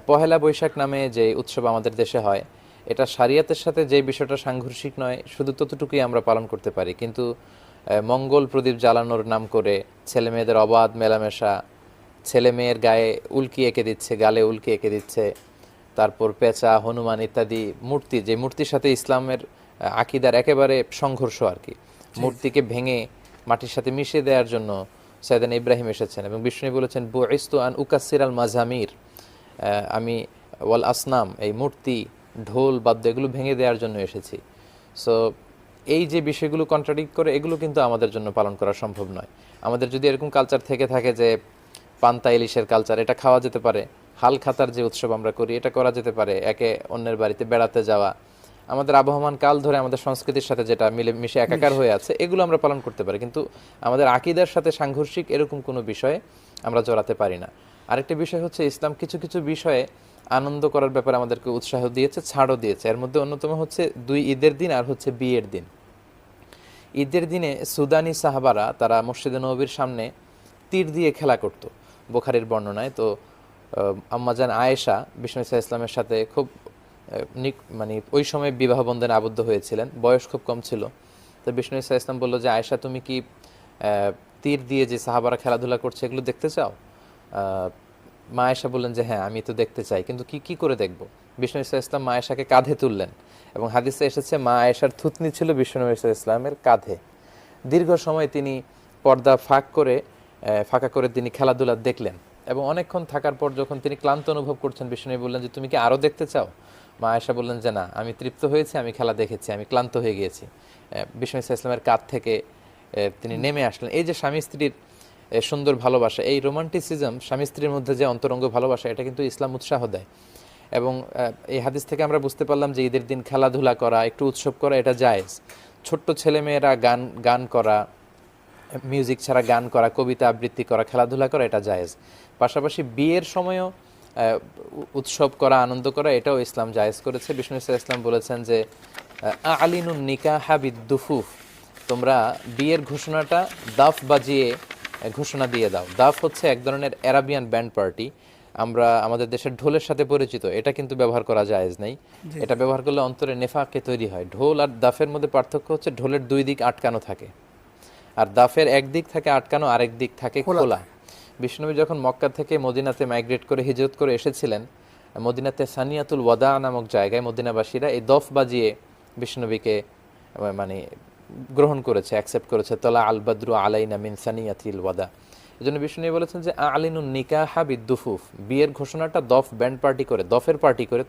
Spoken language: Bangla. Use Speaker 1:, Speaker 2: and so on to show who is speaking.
Speaker 1: পহেলা বৈশাখ নামে যে উৎসব আমাদের দেশে হয়, এটা শরিয়তের সাথে যে বিষয়টা সাংঘর্ষিক নয় শুধু ততটুকুই আমরা পালন করতে পারি, কিন্তু মঙ্গল প্রদীপ জ্বালানোর নাম করে ছেলে মেয়েদের অবাধ মেলামেশা, ছেলে মেয়ের গায়ে উল্কি এঁকে দিচ্ছে, গালে উল্কি এঁকে দিচ্ছে, তারপর পেঁচা, হনুমান ইত্যাদি মূর্তি, যে মূর্তির সাথে ইসলামের আকিদার একেবারে সংঘর্ষ আর কি,
Speaker 2: জি জি।
Speaker 1: মূর্তিকে ভেঙে মাটির সাথে মিশিয়ে দেওয়ার জন্য সৈয়দনা ইব্রাহিম এসেছেন এবং বিষ্ণু বলেছেন বুইস্তু আন উকাসসির আল মাজামির, আমি ওয়াল আসনাম, এই মূর্তি, ঢোল বাদ্য এগুলো ভেঙে দেওয়ার জন্য এসেছি। সো এই যে বিষয়গুলো কন্ট্রাডিক্ট করে, এগুলো কিন্তু আমাদের জন্য পালন করা সম্ভব নয়। আমাদের যদি এরকম কালচার থেকে থাকে যে পান্তা ইলিশের কালচার, এটা খাওয়া যেতে পারে। হাল খাতার যে উৎসব আমরা করি, এটা করা যেতে পারে। একে অন্যের বাড়িতে বেড়াতে যাওয়া, আমাদের আবহমান কাল ধরে আমাদের সংস্কৃতির সাথে যেটা মিলে মিশে একাকার
Speaker 2: মিশ
Speaker 1: হয়ে আছে, এগুলো আমরা পালন করতে পারি, কিন্তু আমাদের আকীদার সাথে সাংঘর্ষিক এরকম কোনো বিষয়ে আমরা জড়াতে পারি না। আরেকটা বিষয় হচ্ছে, ইসলাম কিছু কিছু বিষয়ে আনন্দ করার ব্যাপারে আমাদেরকে উৎসাহ দিয়েছে, ছাড়ও দিয়েছে। এর মধ্যে অন্যতম হচ্ছে দুই ঈদের দিন আর হচ্ছে বিয়ের দিন। ঈদের দিনে সুদানি সাহাবারা তারা মসজিদে নববীর সামনে তীর দিয়ে খেলা করত, বুখারীর বর্ণনায়। তো আম্মাজান আয়েশা বিষ্ণু ইসলামের সাথে খুব মানে ওই সময় বিবাহ বন্ধনে আবদ্ধ হয়েছিলেন, বয়স খুব কম ছিল। তো বিষ্ণু ইসলাম বললো যে, আয়েশা তুমি কি তীর দিয়ে যে সাহাবারা খেলাধুলা করছে এগুলো দেখতে চাও? মা আয়েশা বললেন যে হ্যাঁ, আমি তো দেখতে চাই, কিন্তু কি কি করে দেখব? বিষ্ণু ইসলাম মা আয়েশাকে কাঁধে তুললেন এবং হাদিসে এসেছে মা আয়েশার থুতনি ছিল বিষ্ণু ইসলামের কাঁধে। দীর্ঘ সময় তিনি পর্দা ফাঁকা করে তিনি খেলাধুলা দেখলেন এবং অনেকক্ষণ থাকার পর যখন তিনি ক্লান্ত অনুভব করছেন, বিষ্ণু বললেন যে তুমি কি আরও দেখতে চাও? মা আয়েশা বললেন যে না, আমি তৃপ্ত হয়েছি, আমি খেলা দেখেছি, আমি ক্লান্ত হয়ে গিয়েছি। বিষ্ণু ইসলামের কাঁধ থেকে তিনি নেমে আসলেন। এই যে স্বামী স্ত্রীর সুন্দর ভালোবাসা, এই রোমান্টিসিজম, স্বামী স্ত্রীর মধ্যে যে অন্তরঙ্গ ভালোবাসা, এটা কিন্তু ইসলাম উৎসাহ দেয়। এবং এই হাদিস থেকে আমরা বুঝতে পারলাম যে ঈদের দিন খেলাধুলা করা, একটু উৎসব করা, এটা জায়েজ। ছোট্ট ছেলেমেয়েরা গান গান করা, মিউজিক ছাড়া গান করা, কবিতা আবৃত্তি করা, খেলাধুলা করা, এটা জায়েজ। পাশাপাশি বিয়ের সময়ও উৎসব করা, আনন্দ করা, এটাও ইসলাম জায়েজ করেছে। বিষ্ণু ইসলাম বলেছেন যে আলিনুন নিকাহা বিদ্দুফুফ, তোমরা বিয়ের ঘোষণাটা দাফ বাজিয়ে ঘোষণা দিয়ে দাও। দাফ হচ্ছে এক ধরনের অ্যারাবিয়ান ব্যান্ড পার্টি, আমরা আমাদের দেশের ঢোলের সাথে পরিচিত, এটা কিন্তু ব্যবহার করা জায়েজ নেই।
Speaker 2: জি
Speaker 1: এটা
Speaker 2: জি।
Speaker 1: ব্যবহার করলে অন্তরে নেফাকে তৈরি হয়। ঢোল আর দাফের মধ্যে পার্থক্য হচ্ছে ঢোলের দুই দিক আটকানো থাকে, আর দাফের এক দিক থাকে আটকানো, আরেক দিক থাকে
Speaker 2: খোলা
Speaker 1: খোলা।
Speaker 2: থাকে।
Speaker 1: বিষ্ণুনবী যখন মক্কা থেকে মদিনাতে মাইগ্রেট করে হিজরত করে এসেছিলেন, মদিনাতে সানিয়াতুল ওয়াদা নামক জায়গায় মদিনাবাসীরা এই দফ বাজিয়ে বিষ্ণুনবীকে মানে গ্রহণ করেছে, অ্যাকসেপ্ট করেছে। তলা আল বদরু আলাইনা মিন সানিয়াতিল ওয়াদা। এই জন্য বিষ্ণুনবী বলেছেন যে আলিনুন নিকাহা বিদ্দুফুফ, বিয়ের ঘোষণাটা দফ ব্যান্ড পার্টি করে, দফের পার্টি করে